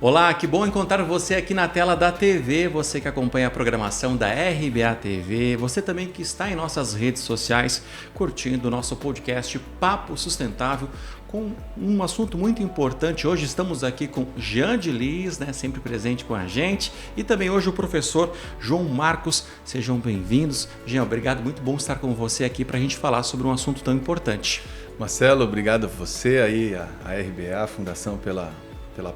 Olá, que bom encontrar você aqui na tela da TV, você que acompanha a programação da RBA TV, você também que está em nossas redes sociais curtindo o nosso podcast Papo Sustentável com um assunto muito importante. Hoje estamos aqui com Jean de Lis, sempre presente com a gente, e também hoje o professor João Marcos. Sejam bem-vindos. Jean, obrigado, muito bom estar com você aqui para a gente falar sobre um assunto tão importante. Marcelo, obrigado a você aí, a RBA, a Fundação pela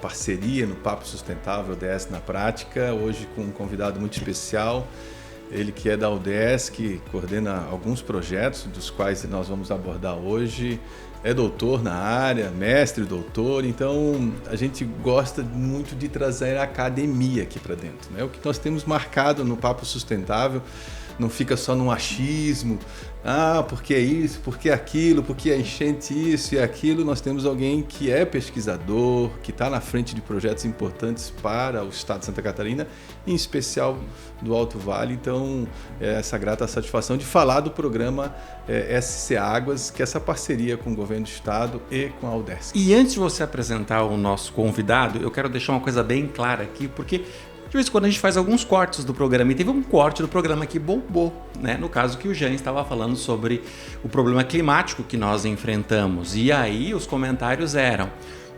parceria no Papo Sustentável ODS na Prática, hoje com um convidado muito especial, ele que é da ODS, que coordena alguns projetos, dos quais nós vamos abordar hoje, é doutor na área, mestre, doutor, então a gente gosta muito de trazer a academia aqui para dentro, né? O que nós temos marcado no Papo Sustentável não fica só no achismo, porque é isso, porque é aquilo, porque é enchente isso e aquilo. Nós temos alguém que é pesquisador, que está na frente de projetos importantes para o estado de Santa Catarina, em especial do Alto Vale. Então, essa grata satisfação de falar do programa SC Águas, que é essa parceria com o governo do estado e com a UDESC. E antes de você apresentar o nosso convidado, eu quero deixar uma coisa bem clara aqui, porque de vez em quando a gente faz alguns cortes do programa, e teve um corte do programa que bombou, no caso que o Jean estava falando sobre o problema climático que nós enfrentamos. E aí os comentários eram: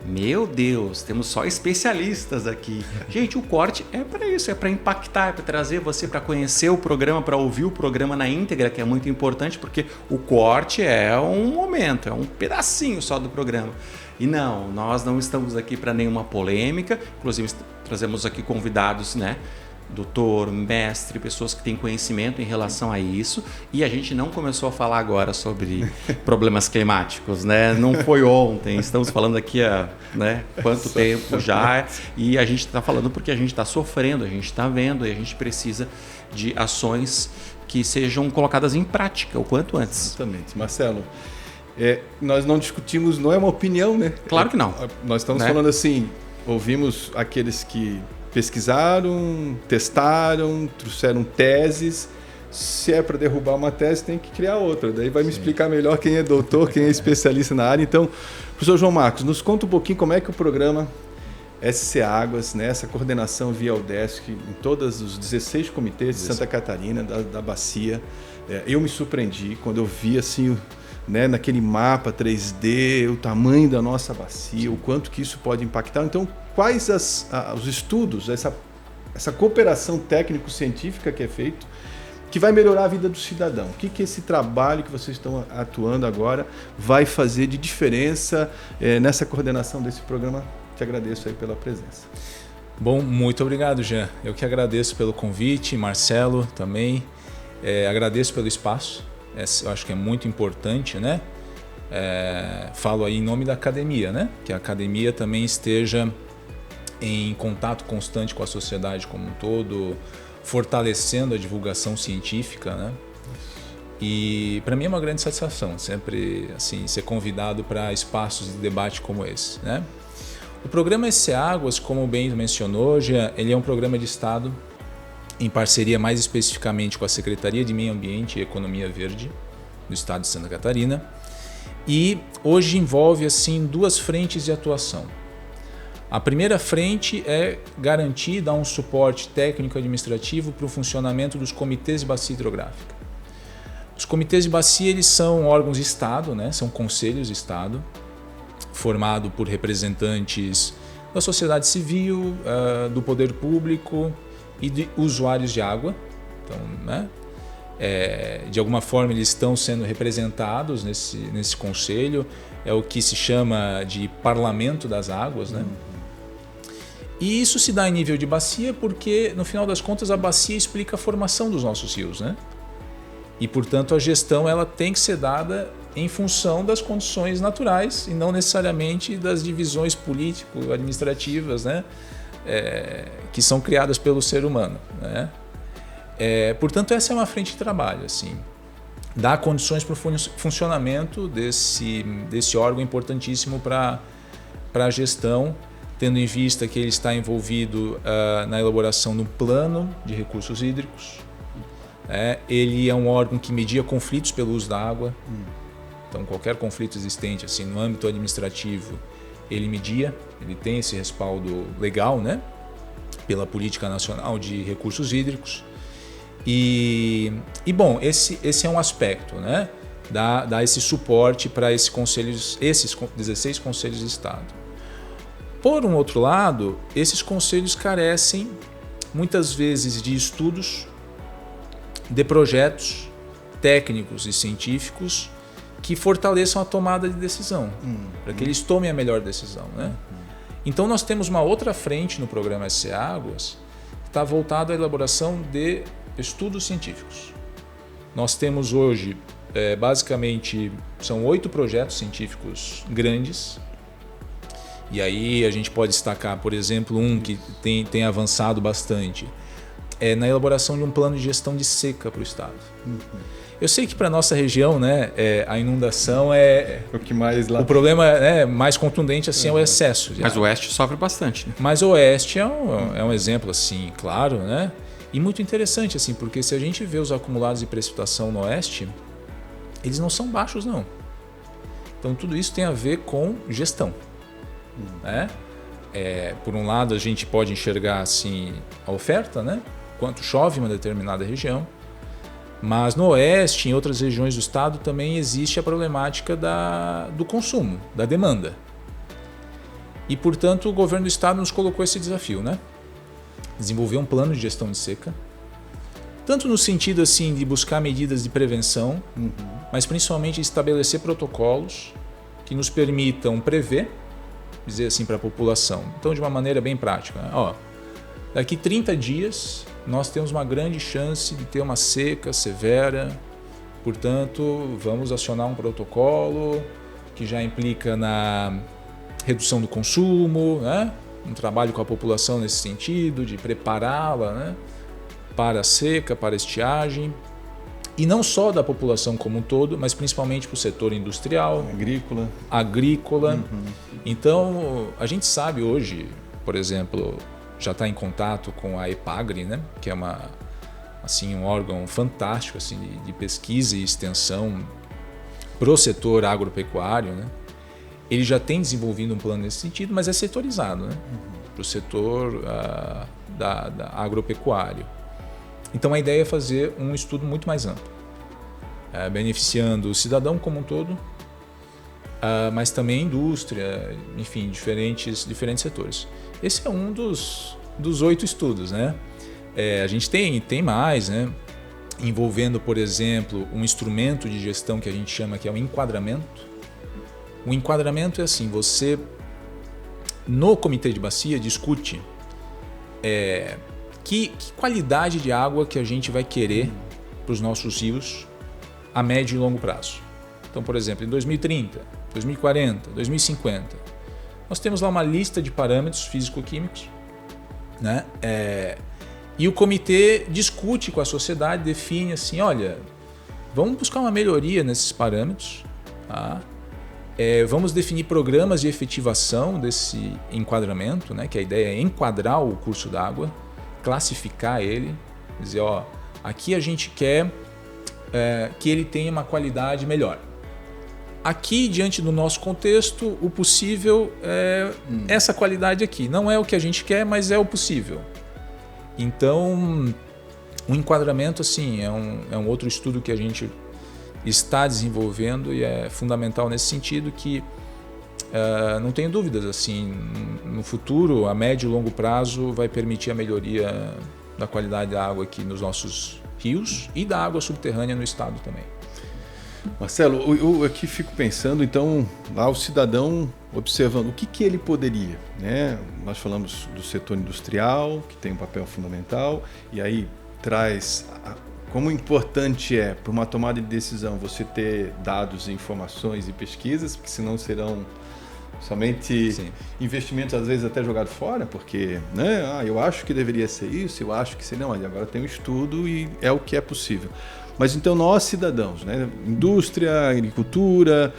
meu Deus, temos só especialistas aqui. Gente, o corte é para isso, é para impactar, é para trazer você para conhecer o programa, para ouvir o programa na íntegra, que é muito importante, porque o corte é um momento, é um pedacinho só do programa. E não, nós não estamos aqui para nenhuma polêmica, inclusive trazemos aqui convidados, doutor, mestre, pessoas que têm conhecimento em relação a isso, e a gente não começou a falar agora sobre problemas climáticos, não foi ontem, estamos falando aqui há quanto tempo já, e a gente está falando porque a gente está sofrendo, a gente está vendo, e a gente precisa de ações que sejam colocadas em prática o quanto antes. Exatamente. Marcelo, nós não discutimos, não é uma opinião, Claro que não. Nós estamos falando assim, ouvimos aqueles que pesquisaram, testaram, trouxeram teses. Se é para derrubar uma tese, tem que criar outra. Daí vai me explicar melhor quem é doutor, quem é especialista na área. Então, professor João Marcos, nos conta um pouquinho como é que o programa SC Águas, essa coordenação via UDESC, em todos os 16 comitês de Santa Catarina, da bacia. Eu me surpreendi quando eu vi assim, naquele mapa 3D, o tamanho da nossa bacia, o quanto que isso pode impactar. Então, quais os estudos, essa cooperação técnico-científica que é feito, que vai melhorar a vida do cidadão? O que esse trabalho que vocês estão atuando agora vai fazer de diferença nessa coordenação desse programa? Te agradeço aí pela presença. Bom, muito obrigado, Jean. Eu que agradeço pelo convite, Marcelo também. Agradeço pelo espaço. Eu acho que é muito importante, falo aí em nome da academia, que a academia também esteja em contato constante com a sociedade como um todo, fortalecendo a divulgação científica, E para mim é uma grande satisfação sempre assim ser convidado para espaços de debate como esse, O programa SC Águas, como o bem mencionou, ele é um programa de Estado em parceria mais especificamente com a Secretaria de Meio Ambiente e Economia Verde do Estado de Santa Catarina, e hoje envolve assim duas frentes de atuação. A primeira frente é garantir e dar um suporte técnico-administrativo para o funcionamento dos comitês de bacia hidrográfica. Os comitês de bacia eles são órgãos de Estado, são conselhos de Estado, formado por representantes da sociedade civil, do poder público e de usuários de água. Então, de alguma forma eles estão sendo representados nesse conselho, é o que se chama de Parlamento das Águas, E isso se dá em nível de bacia porque, no final das contas, a bacia explica a formação dos nossos rios, E, portanto, a gestão ela tem que ser dada em função das condições naturais e não necessariamente das divisões político-administrativas, que são criadas pelo ser humano, Portanto, essa é uma frente de trabalho, dar condições para o funcionamento desse órgão importantíssimo para a gestão, tendo em vista que ele está envolvido na elaboração de um plano de recursos hídricos. Ele é um órgão que media conflitos pelo uso da água. Então, qualquer conflito existente no âmbito administrativo, ele media, ele tem esse respaldo legal, né? Pela Política Nacional de Recursos Hídricos. E bom, esse é um aspecto, né? Dá esse suporte para esses 16 conselhos de Estado. Por um outro lado, esses conselhos carecem muitas vezes de estudos, de projetos técnicos e científicos que fortaleçam a tomada de decisão, para que eles tomem a melhor decisão, né? Então nós temos uma outra frente no programa SC Águas que está voltado à elaboração de estudos científicos. Nós temos hoje, basicamente, são 8 projetos científicos grandes. E aí a gente pode destacar, por exemplo, um que tem avançado bastante, na elaboração de um plano de gestão de seca para o estado. Eu sei que para a nossa região, né, a inundação é o que mais lá. O problema mais contundente assim, é o excesso. Mas o Oeste sofre bastante. Né? Mas o Oeste é um exemplo assim, claro, né? E muito interessante, assim, porque se a gente vê os acumulados de precipitação no Oeste, eles não são baixos, não. Então tudo isso tem a ver com gestão. Né? Por um lado, a gente pode enxergar assim, a oferta, né? Quanto chove em uma determinada região. Mas no Oeste, em outras regiões do estado, também existe a problemática do consumo, da demanda. E, portanto, o governo do estado nos colocou esse desafio, né? Desenvolver um plano de gestão de seca, tanto no sentido assim, de buscar medidas de prevenção, mas principalmente de estabelecer protocolos que nos permitam prever, dizer assim para a população. Então, de uma maneira bem prática, né? Daqui 30 dias nós temos uma grande chance de ter uma seca severa, portanto, vamos acionar um protocolo que já implica na redução do consumo, né? Um trabalho com a população nesse sentido, de prepará-la, né? Para a seca, para a estiagem, e não só da população como um todo, mas principalmente para o setor industrial, agrícola. Então, a gente sabe hoje, por exemplo, já está em contato com a EPAGRE, né? Que é um órgão fantástico assim, de pesquisa e extensão para o setor agropecuário, né? Ele já tem desenvolvido um plano nesse sentido, mas é setorizado, né? Para o setor agropecuário. Então a ideia é fazer um estudo muito mais amplo, beneficiando o cidadão como um todo, mas também a indústria, enfim, diferentes setores. Esse é um dos 8 estudos, né? A gente tem mais, né? Envolvendo, por exemplo, um instrumento de gestão que a gente chama que é o enquadramento. O enquadramento é assim, você no comitê de bacia discute que qualidade de água que a gente vai querer para os nossos rios a médio e longo prazo. Então, por exemplo, em 2030, 2040, 2050, nós temos lá uma lista de parâmetros físico-químicos, né? E o comitê discute com a sociedade, define assim, olha, vamos buscar uma melhoria nesses parâmetros, tá? Vamos definir programas de efetivação desse enquadramento, né? Que a ideia é enquadrar o curso d'água, classificar ele, dizer, aqui a gente quer que ele tenha uma qualidade melhor. Aqui, diante do nosso contexto, o possível é essa qualidade aqui. Não é o que a gente quer, mas é o possível. Então, o enquadramento assim, é um outro estudo que a gente está desenvolvendo e é fundamental nesse sentido que não tenho dúvidas, assim, no futuro, a médio e longo prazo, vai permitir a melhoria da qualidade da água aqui nos nossos rios e da água subterrânea no estado também. Marcelo, eu aqui fico pensando, então, lá o cidadão observando o que ele poderia, né? Nós falamos do setor industrial, que tem um papel fundamental, e aí traz como importante é para uma tomada de decisão você ter dados, informações e pesquisas, porque senão serão somente investimentos às vezes até jogados fora, porque eu acho que deveria ser isso, eu acho que seria, olha, agora tem um estudo e é o que é possível. Mas então nós cidadãos, né? Indústria, agricultura,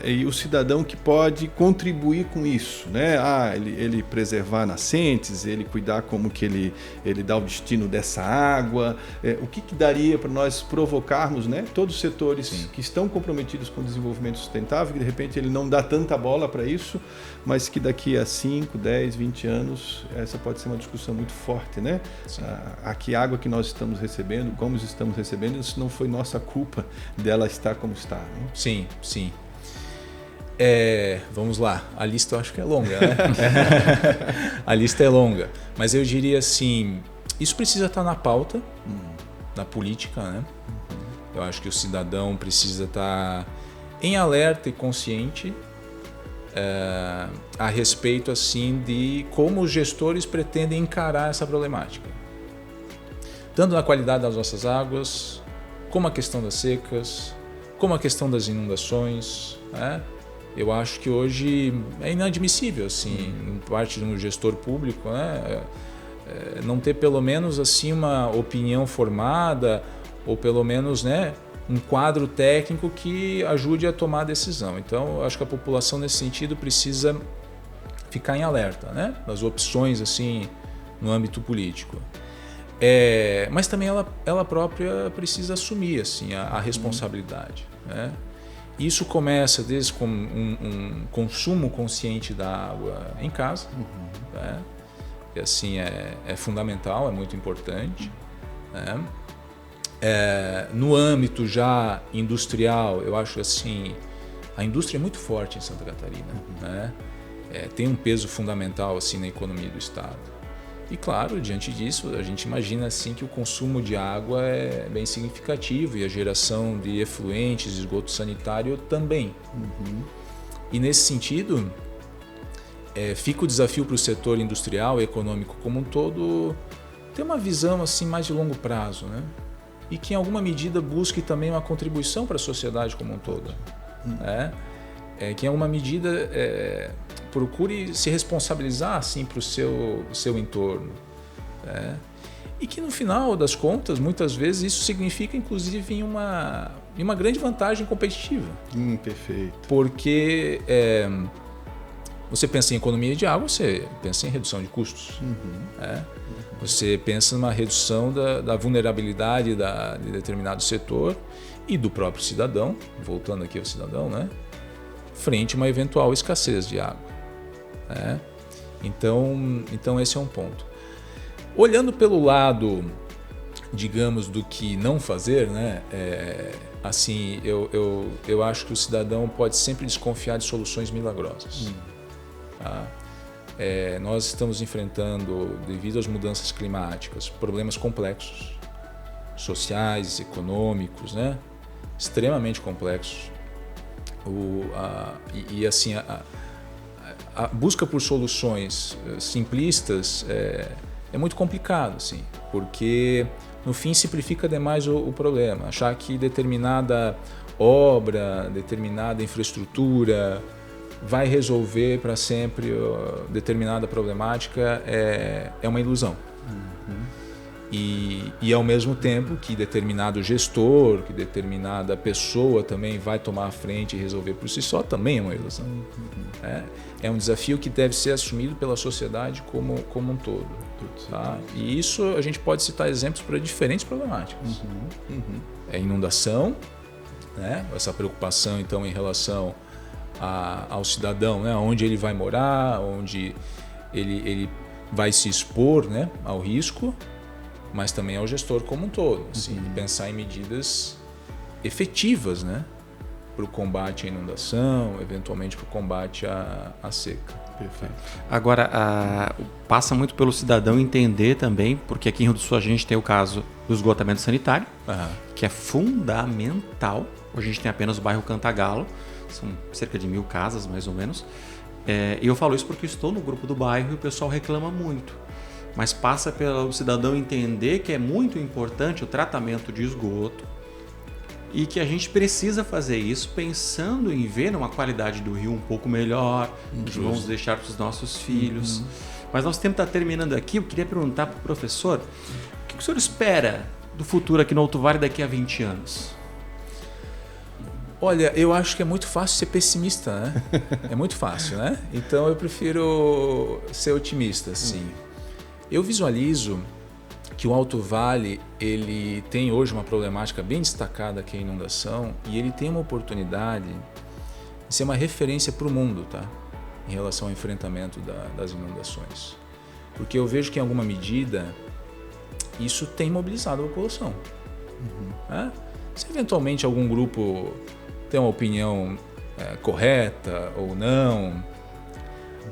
e o cidadão que pode contribuir com isso, né? Ele preservar nascentes, ele cuidar como que ele dá o destino dessa água, o que daria para nós provocarmos, né? Todos os setores Sim. que estão comprometidos com o desenvolvimento sustentável, que de repente ele não dá tanta bola para isso, mas que daqui a 5, 10, 20 anos, essa pode ser uma discussão muito forte, né? A que água que nós estamos recebendo, como estamos recebendo, isso não foi nossa culpa dela estar como está, né? Sim, sim. Vamos lá, a lista eu acho que é longa, né? A lista é longa, mas eu diria assim, isso precisa estar na pauta, na política, né? Eu acho que o cidadão precisa estar em alerta e consciente a respeito assim de como os gestores pretendem encarar essa problemática, tanto na qualidade das nossas águas, como a questão das secas, como a questão das inundações, né? Eu acho que hoje é inadmissível, assim, em parte de um gestor público, né, não ter pelo menos assim uma opinião formada ou pelo menos, né, um quadro técnico que ajude a tomar a decisão. Então, eu acho que a população nesse sentido precisa ficar em alerta, né, das opções assim no âmbito político. Mas também ela própria precisa assumir assim a responsabilidade, né? Isso começa desde um consumo consciente da água em casa, né? E assim é fundamental, é muito importante, né? No âmbito já industrial, eu acho assim, a indústria é muito forte em Santa Catarina, né? Tem um peso fundamental assim na economia do estado. E claro, diante disso, a gente imagina assim que o consumo de água é bem significativo e a geração de efluentes, esgoto sanitário também. E nesse sentido, fica o desafio para o setor industrial e econômico como um todo ter uma visão assim mais de longo prazo, né? E que em alguma medida busque também uma contribuição para a sociedade como um todo, né? Que em alguma medida procure se responsabilizar assim, para o seu entorno, né? E que no final das contas, muitas vezes, isso significa inclusive em uma grande vantagem competitiva. Perfeito. Porque você pensa em economia de água, você pensa em redução de custos. Você pensa numa redução da vulnerabilidade de determinado setor e do próprio cidadão, voltando aqui ao cidadão, né? Frente a uma eventual escassez de água, né? Então esse é um ponto. Olhando pelo lado, digamos, do que não fazer, né? Assim, eu acho que o cidadão pode sempre desconfiar de soluções milagrosas. Tá? Nós estamos enfrentando, devido às mudanças climáticas, problemas complexos, sociais, econômicos, né? Extremamente complexos. Assim, a busca por soluções simplistas é muito complicado, assim, porque no fim simplifica demais o problema. Achar que determinada obra, determinada infraestrutura vai resolver para sempre determinada problemática é uma ilusão. E ao mesmo tempo que determinado gestor, que determinada pessoa também vai tomar a frente e resolver por si só, também é uma ilusão. É um desafio que deve ser assumido pela sociedade como um todo. Tá? E isso a gente pode citar exemplos para diferentes problemáticas. Inundação, né? Essa preocupação então em relação ao cidadão, né? Onde ele vai morar, onde ele vai se expor, né? Ao risco, mas também ao gestor como um todo, assim, de pensar em medidas efetivas, né, para o combate à inundação, eventualmente para o combate à seca. Perfeito. Agora, passa muito pelo cidadão entender também, porque aqui em Rio do Sul a gente tem o caso do esgotamento sanitário, que é fundamental. Hoje a gente tem apenas o bairro Cantagalo, são cerca de 1.000 casas, mais ou menos. E eu falo isso porque estou no grupo do bairro e o pessoal reclama muito. Mas passa pelo cidadão entender que é muito importante o tratamento de esgoto e que a gente precisa fazer isso pensando em ver uma qualidade do rio um pouco melhor, que vamos deixar para os nossos filhos. Mas nosso tempo está terminando aqui. Eu queria perguntar para o professor, o que o senhor espera do futuro aqui no Alto Vale daqui a 20 anos? Olha, eu acho que é muito fácil ser pessimista, né? É muito fácil, né? Então eu prefiro ser otimista, sim. Eu visualizo que o Alto Vale, ele tem hoje uma problemática bem destacada que é a inundação, e ele tem uma oportunidade de ser uma referência para o mundo, tá? Em relação ao enfrentamento das inundações. Porque eu vejo que em alguma medida isso tem mobilizado a população. Né? Se eventualmente algum grupo tem uma opinião correta ou não,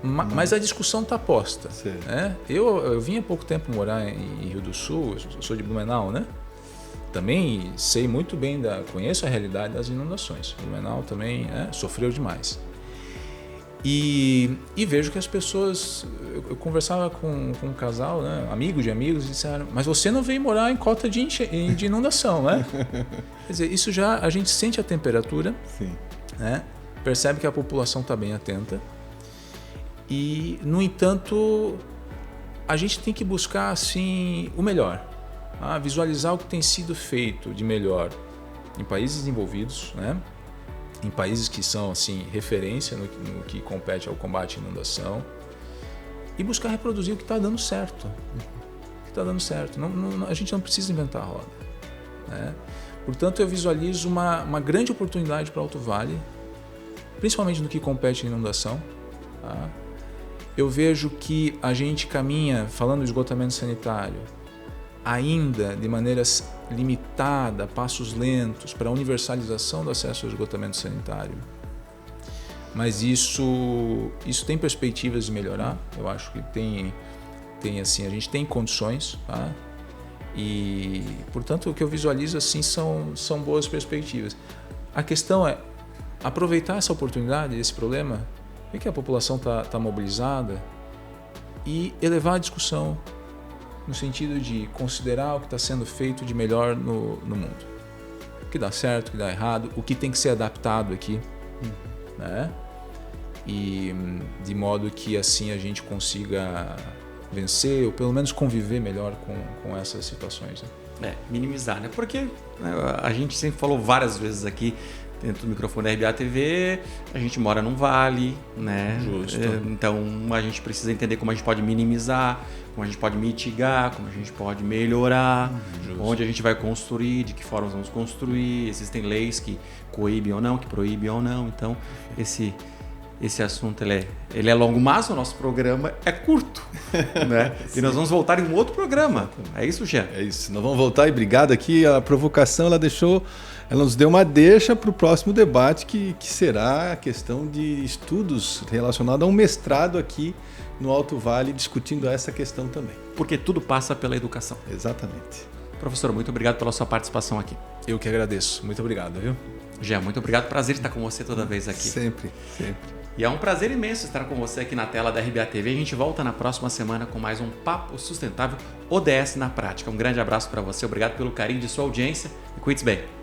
mas a discussão está posta. Né? Eu vim há pouco tempo morar em Rio do Sul, eu sou de Blumenau, né? Também sei muito bem, conheço a realidade das inundações. Blumenau também sofreu demais. E vejo que as pessoas... Eu conversava com um casal, né, amigos de amigos, e disseram, mas você não veio morar em cota de inundação, né? Quer dizer, isso já... A gente sente a temperatura, Sim. Né? Percebe que a população está bem atenta. E, no entanto, a gente tem que buscar assim, o melhor. Visualizar o que tem sido feito de melhor em países desenvolvidos, né? Em países que são assim, referência no que compete ao combate à inundação, e buscar reproduzir o que está dando certo. O que está dando certo. A gente não precisa inventar a roda. Né? Portanto, eu visualizo uma grande oportunidade para o Alto Vale, principalmente no que compete à inundação. Tá? Eu vejo que a gente caminha, falando de esgotamento sanitário, ainda de maneira limitada, passos lentos, para a universalização do acesso ao esgotamento sanitário. Mas isso tem perspectivas de melhorar. Eu acho que tem assim, a gente tem condições, tá? E, portanto, o que eu visualizo assim são boas perspectivas. A questão é aproveitar essa oportunidade, esse problema, ver que a população está mobilizada e elevar a discussão no sentido de considerar o que está sendo feito de melhor no mundo. O que dá certo, o que dá errado, o que tem que ser adaptado aqui, né? E de modo que assim a gente consiga vencer ou pelo menos conviver melhor com essas situações. Né? Minimizar, né? Porque a gente sempre falou várias vezes aqui dentro do microfone da RBA TV, a gente mora num vale, né? Justo. Então a gente precisa entender como a gente pode minimizar, como a gente pode mitigar, como a gente pode melhorar, onde a gente vai construir, de que forma vamos construir. Existem leis que coíbem ou não, que proíbem ou não. Então esse assunto ele é longo, mas o nosso programa é curto, né? E nós vamos voltar em um outro programa. É isso, Jean? É isso. Nós vamos voltar e obrigado aqui. A provocação ela nos deu uma deixa para o próximo debate que será a questão de estudos relacionados a um mestrado aqui no Alto Vale, discutindo essa questão também. Porque tudo passa pela educação. Exatamente. Professor, muito obrigado pela sua participação aqui. Eu que agradeço. Muito obrigado, viu? Jean, muito obrigado. Prazer estar com você toda vez aqui. Sempre, sempre. E é um prazer imenso estar com você aqui na tela da RBA TV. A gente volta na próxima semana com mais um Papo Sustentável ODS na Prática. Um grande abraço para você. Obrigado pelo carinho de sua audiência e cuide-se bem.